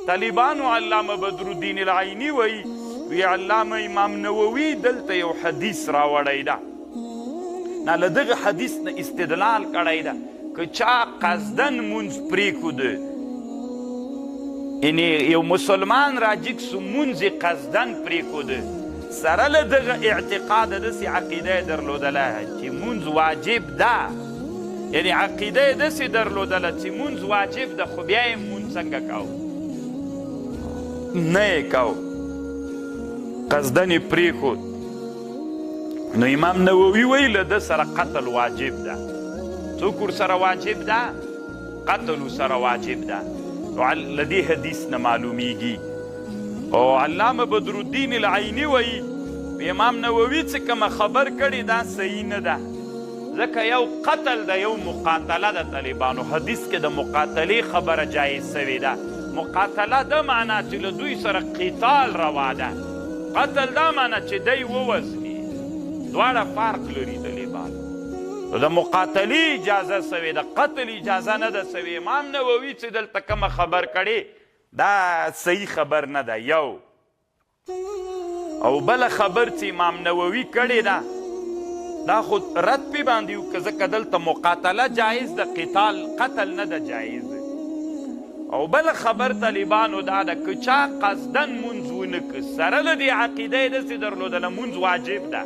طالبانو علامه بدرالدین العیني وی علامه امام نووي دلته یو حدیث راوړی ده، نه له دغه حدیث نه استدلال کړی ده که چا قصدن مونځ پرېښوده، یعنې یو مسلمان راجګ سو مونځ یې قصدن پرېښوده، سره له دغه اعتقاده داسې عقیده یې درلودله چې مونځ واجب ده، یعنې عقیده یې داسې درلودله چې مونځ واجب ده، خو بیا یې مونځ څنګه کو؟ نه یې کو، قصدن یې پرېښود. نو امام نووي وایي له ده سره قتل واجب ده. څوک ورسره واجب ده؟ قتل ورسره واجب ده. له دې حدیث نه معلومیږي. او علامه بدرالدین العیني وایي امام نووي چې کومه خبر کړې دا صحیح نه ده، ځکه یو قتل ده یو مقاتله ده. طالبانو حدیث کې د مقاتلې خبره جایز سوې ده. مقاتله ده معنا چې له دوی سره قتال روا ده، قتل دا معنا چې دی ووژني، دواړه فرق لري. طالبانو د مقاتلې اجازه سوې ده، قتل اجازه نه ده سوې. امام نووي چې دلته کومه خبر کړې دا صحیح خبر نه ده یو. او بله خبر چې امام نووي کړې ده دا خو رد پې باندې وکړه، ځکه دلته مقاتله جایز ده، قتل نه ده جایز. او بله خبر طالبانو دا ده که چا قصدن مونځ ونه که، سره له دې عقیده یې داسې درلودله مونځ واجب ده،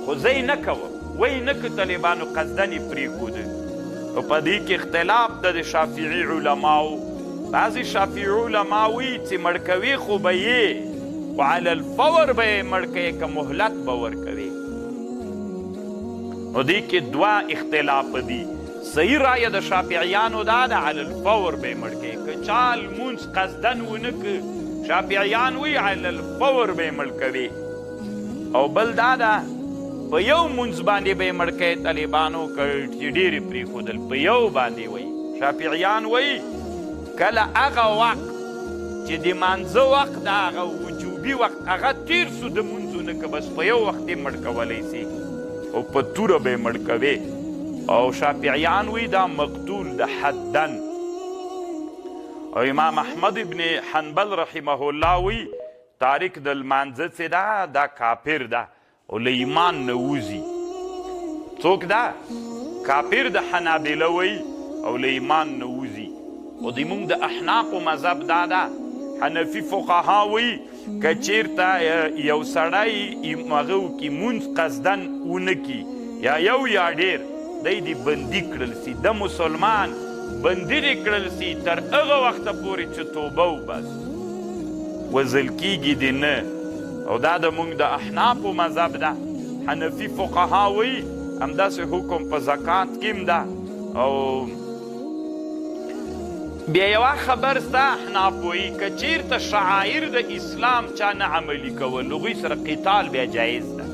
خو زه یې نه کوم، وایي نه که طالبانو قصدن یې پرېښوده. او په دې کې اختلاف ده د شافعي علماو. بعضې شافعي علما وایي چې مړ کوې خو به یې، خو علی الفور به یې مړ کوې که مهلت به ورکوې. نو دې کې دوه اختلاف دي. صحیح رایه د شافعیانو دا ده علی الفور به یې مړ کوې. که چا لمونځ قصدن ونه که، شافعیان وایي علی الفور به یې مړ کوې. او بل دا ده په یو مونځ باندې به یې مړ کوې. طالبانو که ډېرې پرېښودل په یو باندې وایي. شافعیان وایي کله هغه وخت چې د مانځه وخت د هغه وجوبي وخت هغه تیر سو د مونځونه که بس په یو وخت یې مړ کولی سي، او په توره به یې مړ کوې. او شافعیان وایي دا مقتول د حدن. او امام احمد ابن حنبل رحمه الله وایي تارک د لمانځه چې ده دا کافر ده او له ایمان نه وځي. څوک ده؟ کافر د حنابله وایي او له ایمان نه وځي. او د موږ د احنافو مذهب دا ده، حنفي فقها وایي که چیرته یو سړی هغه وکړي مونځ قصدن ونه کړي یا یو یا ډېر، دی دې بندي کړل سي، د مسلمان بندي دې کړل سي تر هغه وخته پورې چې توبه وباس، وژل کیږي دې نه. او دا د موږ د احنافو مذهب ده. حنفي فقها وایي همداسې حکم په زکات کې هم ده. او بیا یوه خبر سته احناف وایي که چیرته شعایر د اسلام چا نه عملي کول، هغوی سره قتال بیا جایز ده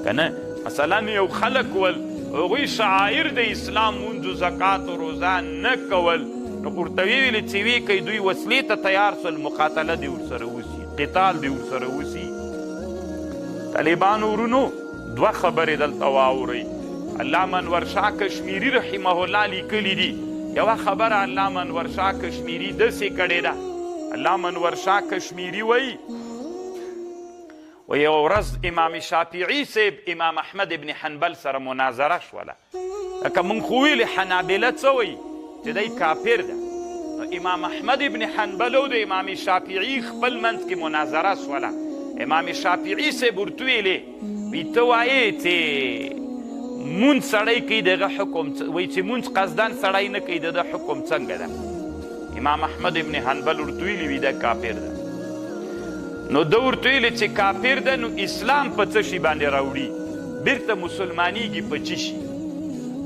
که نه. مثلا یو خلک ول هغوی شعایر د اسلام مونځ و زکات و روزه نه کول، نو ورته ویلې چې وی کوي دوی وسلې ته تیار سول، مقاتله دې ورسره وسي، قتال دې ورسره وسي. طالبانو ورونو دوه خبرې دلته واورئ. علامه انور شاه کشمیري رحمه الله لیکلي دي. یوه خبره علامه انور شاه کشمیري داسې کړې ده. علامه انور شاه کشمیري وایي و یو ورځ امام شافعي صاحب امام احمد ابن حنبل سره مناظره شوله. لکه موږ خو ویلې حنابله څه وایي چې دی کافر ده. امام احمد ابن حنبل او د امام شافعي خپل منځ کې مناظره شوله. امام شافعي صاحب ورته ویلې وی ته وایې چې مونځ سړی کوي دغه حکم وایي چې مونځ قصدن سړی نه کوي دغه حکم څنګه ده؟ امام احمد ابن حنبل ورته ویلي وي دا کافر ده. نو ده ورته ویلې چې کافر ده نو اسلام په څه شي باندې راوړي؟ بیرته مسلمانیږي په څه شي؟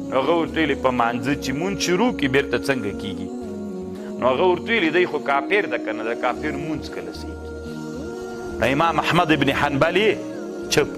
نو هغه ورته ویلې په مانځه چې مونځ شروع کړي بیرته څنګه کیږي؟ نو هغه ورته ویلې دی خو کافر ده که نه، د کافر مونځ کله صحیح کیږي؟ نو امام احمد ابن حنبل یې چپ